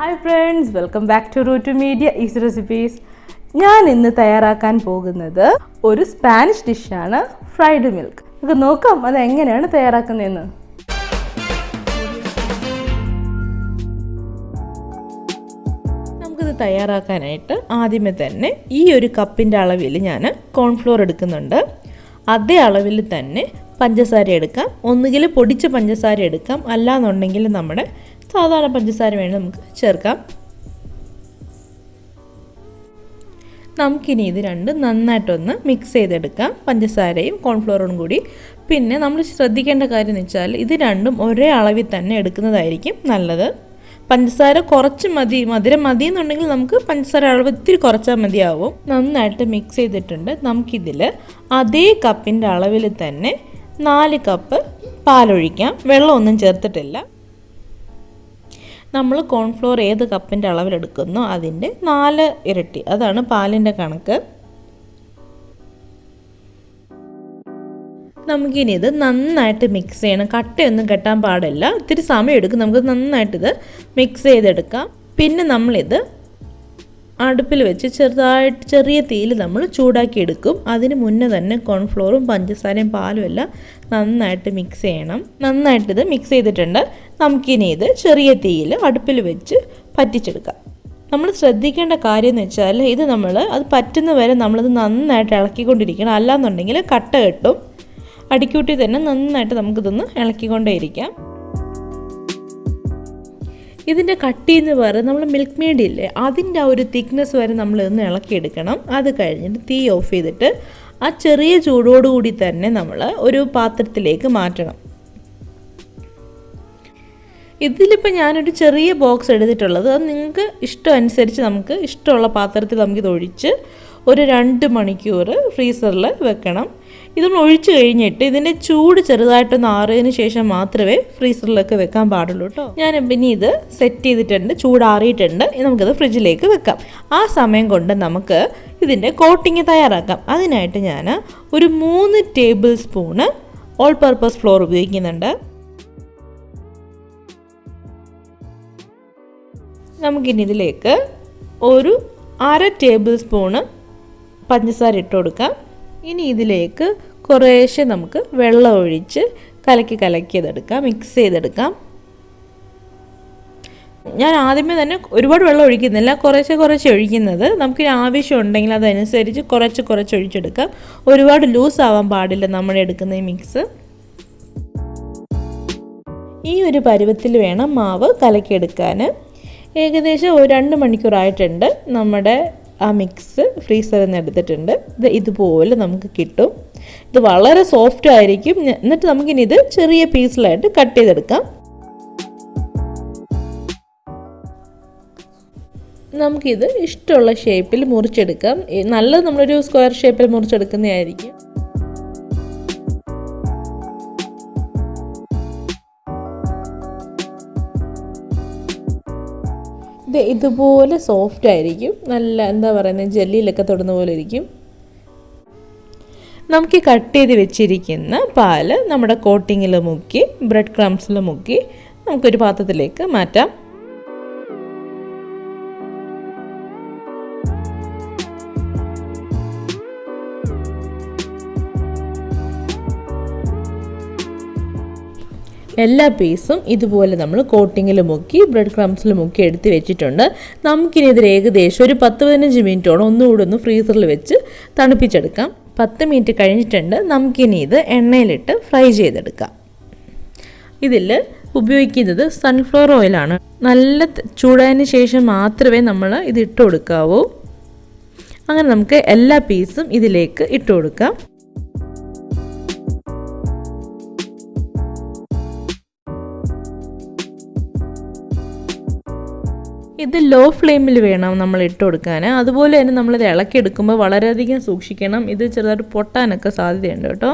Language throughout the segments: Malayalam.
Hi friends, welcome back to Roti Media Easy Recipes. ഞാൻ ഇന്ന് തയ്യാറാക്കാൻ പോകുന്നത് ഒരു സ്പാനിഷ് ഡിഷാണ് ഫ്രൈഡ് മിൽക്ക്. നമുക്ക് നോക്കാം അത് എങ്ങനെയാണ് തയ്യാറാക്കുന്നതെന്ന്. നമുക്കിത് തയ്യാറാക്കാനായിട്ട് ആദ്യമേ തന്നെ ഈ ഒരു കപ്പിൻ്റെ അളവിൽ ഞാൻ കോൺഫ്ലോർ എടുക്കുന്നുണ്ട്. അതേ അളവിൽ തന്നെ പഞ്ചസാര എടുക്കാം. ഒന്നുകിൽ പൊടിച്ച പഞ്ചസാര എടുക്കാം, അല്ലാന്നുണ്ടെങ്കിൽ നമ്മുടെ സാധാരണ പഞ്ചസാര വേണം നമുക്ക് ചേർക്കാം. നമുക്കിനി ഇത് രണ്ടും നന്നായിട്ടൊന്ന് മിക്സ് ചെയ്തെടുക്കാം, പഞ്ചസാരയും കോൺഫ്ലോറും കൂടി. പിന്നെ നമ്മൾ ശ്രദ്ധിക്കേണ്ട കാര്യം എന്ന് വെച്ചാൽ ഇത് രണ്ടും ഒരേ അളവിൽ തന്നെ എടുക്കുന്നതായിരിക്കും നല്ലത്. പഞ്ചസാര കുറച്ച് മതി, മധുരം മതി എന്നുണ്ടെങ്കിൽ നമുക്ക് പഞ്ചസാര അളവ് ഇത്തിരി കുറച്ചാൽ മതിയാവും. നന്നായിട്ട് മിക്സ് ചെയ്തിട്ടുണ്ട്. നമുക്കിതിൽ അതേ കപ്പിൻ്റെ അളവിൽ തന്നെ 4 കപ്പ് പാലൊഴിക്കാം. വെള്ളമൊന്നും ചേർത്തിട്ടില്ല. നമ്മൾ കോൺഫ്ലോർ ഏത് കപ്പിൻ്റെ അളവിലെടുക്കുന്നോ അതിൻ്റെ 4 ഇരട്ടി, അതാണ് പാലിൻ്റെ കണക്ക്. നമുക്കിനി ഇത് നന്നായിട്ട് മിക്സ് ചെയ്യണം. കട്ടയൊന്നും കെട്ടാൻ പാടില്ല. ഇത്തിരി സമയം എടുക്കും. നമുക്ക് നന്നായിട്ടിത് മിക്സ് ചെയ്തെടുക്കാം. പിന്നെ നമ്മളിത് അടുപ്പിൽ വെച്ച് ചെറിയ തീയിൽ നമ്മൾ ചൂടാക്കി എടുക്കും. അതിന് മുന്നേ തന്നെ കോൺഫ്ലോറും പഞ്ചസാരയും പാലും എല്ലാം നന്നായിട്ട് മിക്സ് ചെയ്യണം. നന്നായിട്ടിത് മിക്സ് ചെയ്തിട്ടുണ്ട്. നമുക്കിനി ഇത് ചെറിയ തീയിൽ അടുപ്പിൽ വെച്ച് പറ്റിച്ചെടുക്കാം. നമ്മൾ ശ്രദ്ധിക്കേണ്ട കാര്യം എന്ന് വെച്ചാൽ ഇത് അത് പറ്റുന്ന വരെ നമ്മളത് നന്നായിട്ട് ഇളക്കിക്കൊണ്ടിരിക്കണം. അല്ലാന്നുണ്ടെങ്കിൽ കട്ട കെട്ടും. അടിക്കൂട്ടി തന്നെ നന്നായിട്ട് നമുക്കിതൊന്ന് ഇളക്കിക്കൊണ്ടേയിരിക്കാം. ഇതിൻ്റെ കട്ടി എന്ന് പറയുന്നത് നമ്മൾ മിൽക്ക് മെയ്ഡ് ഇല്ലേ, അതിൻ്റെ ആ ഒരു തിക്നെസ് വരെ നമ്മളിതൊന്ന് ഇളക്കിയെടുക്കണം. അത് കഴിഞ്ഞിട്ട് തീ ഓഫ് ചെയ്തിട്ട് ആ ചെറിയ ചൂടോടുകൂടി തന്നെ നമ്മൾ ഒരു പാത്രത്തിലേക്ക് മാറ്റണം. ഇതിലിപ്പോൾ ഞാനൊരു ചെറിയ ബോക്സ് എടുത്തിട്ടുള്ളത്. അത് നിങ്ങൾക്ക് ഇഷ്ടം അനുസരിച്ച് നമുക്ക് ഇഷ്ടമുള്ള പാത്രത്തിൽ നമുക്കിത് ഒഴിച്ച് ഒരു 2 മണിക്കൂർ ഫ്രീസറിൽ വെക്കണം. ഇതൊന്ന് ഒഴിച്ച് കഴിഞ്ഞിട്ട് ഇതിൻ്റെ ചൂട് ചെറുതായിട്ടൊന്ന് ആറിയതിന് ശേഷം മാത്രമേ ഫ്രീസറിലൊക്കെ വെക്കാൻ പാടുള്ളൂ കേട്ടോ. ഞാൻ പിന്നെ ഇത് സെറ്റ് ചെയ്തിട്ടുണ്ട്, ചൂടാറിയിട്ടുണ്ട്. നമുക്കിത് ഫ്രിഡ്ജിലേക്ക് വെക്കാം. ആ സമയം കൊണ്ട് നമുക്ക് ഇതിൻ്റെ കോട്ടിങ് തയ്യാറാക്കാം. അതിനായിട്ട് ഞാൻ ഒരു 3 table spoon all purpose floor ഉപയോഗിക്കുന്നുണ്ട്. നമുക്കിനി ഇതിലേക്ക് ഒരു 1/2 ടേബിൾ സ്പൂണ് പഞ്ചസാര ഇട്ട് കൊടുക്കാം. ഇനി ഇതിലേക്ക് കുറേശ്ശെ നമുക്ക് വെള്ളം ഒഴിച്ച് കലക്കിയതെടുക്കാം, മിക്സ് ചെയ്തെടുക്കാം. ഞാൻ ആദ്യമേ തന്നെ ഒരുപാട് വെള്ളം ഒഴിക്കുന്നില്ല, കുറേശ്ശെ ഒഴിക്കുന്നത്. നമുക്കിനി ആവശ്യം ഉണ്ടെങ്കിൽ അതനുസരിച്ച് കുറച്ച് ഒഴിച്ചെടുക്കാം. ഒരുപാട് ലൂസ് ആവാൻ പാടില്ല നമ്മൾ എടുക്കുന്ന ഈ മിക്സ്. ഈ ഒരു പരുവത്തിൽ വേണം മാവ് കലക്കിയെടുക്കാൻ. ഏകദേശം 2 മണിക്കൂറായിട്ടുണ്ട്. നമ്മുടെ ആ മിക്സ് ഫ്രീസറിൽ നിന്ന് എടുത്തിട്ടുണ്ട്. ഇതുപോലെ നമുക്ക് കിട്ടും. ഇത് വളരെ സോഫ്റ്റ് ആയിരിക്കും. എന്നിട്ട് നമുക്കിനി ഇത് ചെറിയ പീസിലായിട്ട് കട്ട് ചെയ്തെടുക്കാം. നമുക്കിത് ഇഷ്ടമുള്ള ഷേപ്പിൽ മുറിച്ചെടുക്കാം. നല്ലത് നമ്മളൊരു സ്ക്വയർ ഷേപ്പിൽ മുറിച്ചെടുക്കുന്നതായിരിക്കും. ഇതുപോലെ സോഫ്റ്റ് ആയിരിക്കും. നല്ല എന്താ പറയുന്നത്, ജെല്ലിയിലൊക്കെ തൊടുന്ന പോലെ ഇരിക്കും. നമുക്ക് കട്ട് ചെയ്ത് വെച്ചിരിക്കുന്ന പാല് നമ്മുടെ കോട്ടിങ്ങിൽ മുക്കി ബ്രെഡ് ക്രംസിൽ മുക്കി നമുക്കൊരു പാത്രത്തിലേക്ക് മാറ്റാം. എല്ലാ പീസും ഇതുപോലെ നമ്മൾ കോട്ടിങ്ങിൽ മുക്കി ബ്രെഡ് ക്രംസിൽ മുക്കി എടുത്ത് വെച്ചിട്ടുണ്ട്. നമുക്കിനി ഇതിൽ ഏകദേശം ഒരു 10-15 മിനിറ്റോളം ഒന്നുകൂടി ഒന്ന് ഫ്രീസറിൽ വെച്ച് തണുപ്പിച്ചെടുക്കാം. 10 മിനിറ്റ് കഴിഞ്ഞിട്ടുണ്ട്. നമുക്കിനി ഇത് എണ്ണയിലിട്ട് ഫ്രൈ ചെയ്തെടുക്കാം. ഇതിൽ ഉപയോഗിക്കുന്നത് സൺഫ്ലവർ ഓയിലാണ്. നല്ല ചൂടായതിന് ശേഷം മാത്രമേ നമ്മൾ ഇത് ഇട്ട് കൊടുക്കാവൂ. അങ്ങനെ നമുക്ക് എല്ലാ പീസും ഇതിലേക്ക് ഇട്ട് കൊടുക്കാം. ഇത് ലോ ഫ്ലെയിമിൽ വേണം നമ്മൾ ഇട്ട് കൊടുക്കാൻ. അതുപോലെ തന്നെ നമ്മളിത് ഇളക്കിയെടുക്കുമ്പോൾ വളരെയധികം സൂക്ഷിക്കണം. ഇത് ചെറുതായിട്ട് പൊട്ടാനൊക്കെ സാധ്യതയുണ്ട് കേട്ടോ.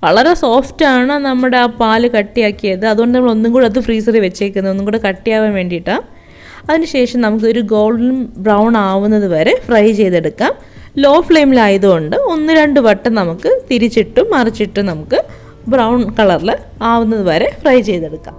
വളരെ സോഫ്റ്റാണ് നമ്മുടെ ആ പാല് കട്ടിയാക്കിയത്. അതുകൊണ്ട് നമ്മൾ ഒന്നും കൂടെ അത് ഫ്രീസറിൽ വെച്ചേക്കുന്നത് ഒന്നും കൂടെ കട്ടിയാവാൻ വേണ്ടിയിട്ടാണ്. അതിനുശേഷം നമുക്കൊരു ഗോൾഡൻ ബ്രൗൺ ആവുന്നത് വരെ ഫ്രൈ ചെയ്തെടുക്കാം. ലോ ഫ്ലെയിമിലായതുകൊണ്ട് 1-2 വട്ടം നമുക്ക് തിരിച്ചിട്ടും മറിച്ചിട്ടും നമുക്ക് ബ്രൗൺ കളറിൽ ആവുന്നത് വരെ ഫ്രൈ ചെയ്തെടുക്കാം.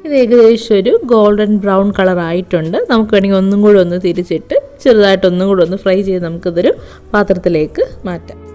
ഇത് ഏകദേശം ഒരു ഗോൾഡൻ ബ്രൗൺ കളർ ആയിട്ടുണ്ട്. നമുക്ക് വേണമെങ്കിൽ ഒന്നും കൂടി ഒന്ന് തിരിച്ചിട്ട് ചെറുതായിട്ട് ഒന്നും കൂടി ഒന്ന് ഫ്രൈ ചെയ്ത് നമുക്കിതൊരു പാത്രത്തിലേക്ക് മാറ്റാം.